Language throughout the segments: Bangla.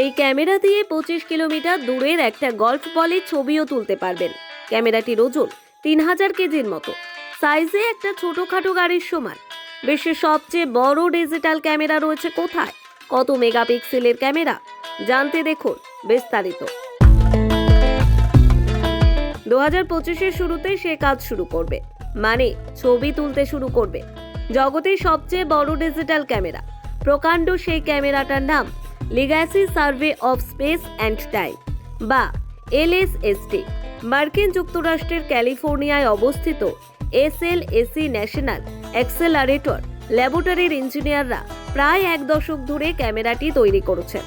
এই ক্যামেরা দিয়ে 25 কিলোমিটার দূরের একটা গল্ফ বলের ছবিও তুলতে পারবেন। ক্যামেরাটির ওজন 3000 কেজির মতো, সাইজে একটা ছোটখাটো গাড়ির সমান। বিশ্বের সবচেয়ে বড় ডিজিটাল ক্যামেরা রয়েছে কোথায়, কত মেগাপিক্সেলের ক্যামেরা, জানতে দেখুন বিস্তারিত। 2025-এর শুরুতে সে কাজ শুরু করবে, মানে ছবি তুলতে শুরু করবে। জগতের সবচেয়ে বড় ডিজিটাল ক্যামেরা, প্রকাণ্ড সেই ক্যামেরাটার নাম legacy survey of speech and time বা LSST। মার্কিন যুক্তরাষ্ট্রের ক্যালিফোর্নিয়ায় অবস্থিত SLSC ন্যাশনাল অ্যাক্সেলারেটর ল্যাবরেটরির ইঞ্জিনিয়াররা প্রায় 1 দশক ধরে ক্যামেরাটি তৈরি করেছেন।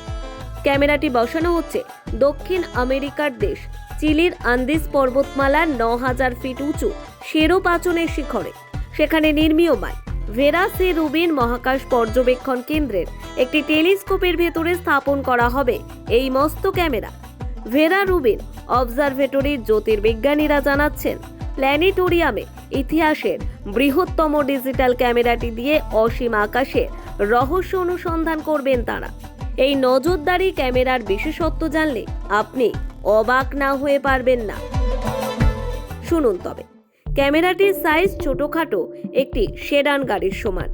ক্যামেরাটি বসানো হচ্ছে দক্ষিণ আমেরিকার দেশ চিলির আন্দিজ পর্বতমালার 9000 ফিট উঁচু শেরোপাচনের শিখরে। সেখানে নির্মীয়মান ভেরা সে রুবিন মহাকাশ পর্যবেক্ষণ কেন্দ্রের একটি টেলিস্কোপের ভেতরে স্থাপন করা হবে এই মস্ত ক্যামেরা। ভেরা রুবিন অবজারভেটরির জ্যোতির্বিজ্ঞানীরা জানাচ্ছেন, প্ল্যানেটোরিয়ামে ইতিহাসের বৃহত্তম ডিজিটাল ক্যামেরাটি দিয়ে অসীম আকাশের রহস্য অনুসন্ধান করবেন তারা। এই নজরদারি ক্যামেরার বিশেষত্ব জানলে আপনি অবাক না হয়ে পারবেন না। শুনুন তবে, ক্যামেরাটির সাইজ ছোটখাটো একটি সেডান গাড়ির সমান,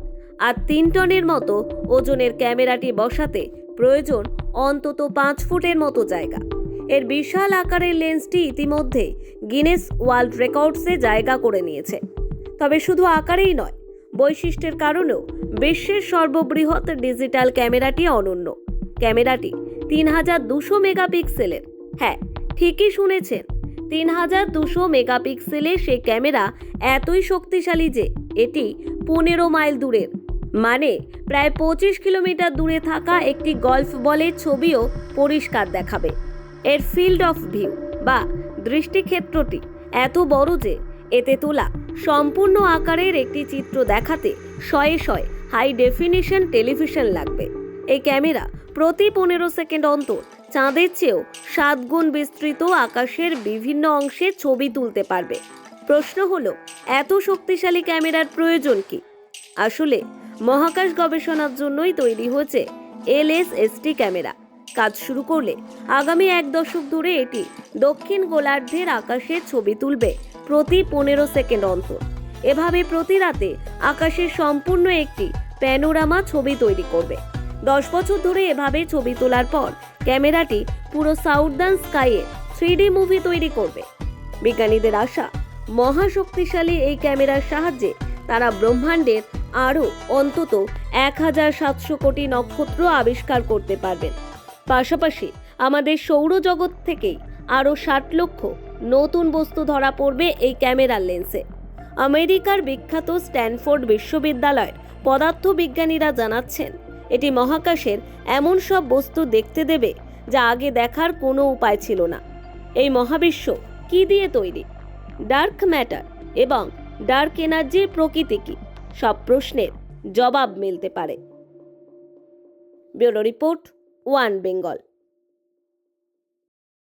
আর 3 টনের মতো ওজনের ক্যামেরাটি বসাতে প্রয়োজন অন্তত 5 ফুটের মতো জায়গা। এর বিশাল আকারের লেন্সটি ইতিমধ্যে গিনেস ওয়ার্ল্ড রেকর্ডসে জায়গা করে নিয়েছে। তবে শুধু আকারেই নয়, বৈশিষ্ট্যের কারণেও বিশ্বের সর্ববৃহৎ ডিজিটাল ক্যামেরাটি অনন্য। ক্যামেরাটি 3200 মেগাপিক্সেলের। হ্যাঁ, ঠিকই শুনেছেন, 3200 মেগাপিক্সেলের সেই ক্যামেরা এতই শক্তিশালী যে এটি 15 মাইল দূরের, মানে প্রায় 25 কিলোমিটার দূরে থাকা একটি গল্ফ বলের ছবিও পরিষ্কার দেখাবে। এর ফিল্ড অফ ভিউ বা দৃষ্টিক্ষেত্রটি এত বড় যে এতে তোলা সম্পূর্ণ আকারের একটি চিত্র দেখাতে শয়ে শয়ে হাই ডেফিনিশন টেলিভিশন লাগবে। এই ক্যামেরা প্রতি 15 সেকেন্ড অন্তর চাঁদের চেয়েও 7 গুণ বিস্তৃত আকাশের বিভিন্ন অংশে ছবি তুলতে পারবে। প্রশ্ন হলো, এত শক্তিশালী ক্যামেরার প্রয়োজন কি? আসলে মহাকাশ গবেষণার জন্যই তৈরি হয়েছে LSST ক্যামেরা। কাজ শুরু করলে আগামী 1 দশক ধরে এটি দক্ষিণ গোলার্ধের আকাশের ছবি তুলবে প্রতি 15 সেকেন্ড অন্তর। এভাবে প্রতি রাতে আকাশের সম্পূর্ণ একটি প্যানোরামা ছবি তৈরি করবে। 10 বছর ধরে এভাবে ছবি তোলার পর ক্যামেরাটি পুরো সাউদার্ন স্কাইয়ে 3D মুভি তৈরি করবে। বিজ্ঞানীদের আশা, মহাশক্তিশালী এই ক্যামেরার সাহায্যে তারা ব্রহ্মাণ্ডের আরও অন্তত 1700 কোটি নক্ষত্র আবিষ্কার করতে পারবেন। পাশাপাশি আমাদের সৌরজগৎ থেকেই আরও 60 লক্ষ নতুন বস্তু ধরা পড়বে এই ক্যামেরার লেন্সে। আমেরিকার বিখ্যাত স্ট্যানফোর্ড বিশ্ববিদ্যালয়ের পদার্থবিজ্ঞানীরা জানাচ্ছেন, এটি মহাকাশের এমন সব বস্তু দেখতে দেবে যা আগে দেখার কোনো উপায় ছিল না। এই মহাবিশ্ব কি দিয়ে তৈরি, ডার্ক ম্যাটার এবং ডার্ক এনার্জির প্রকৃতি কি, সব প্রশ্নের জবাব মিলতে পারে। Bureau report, one Bengal.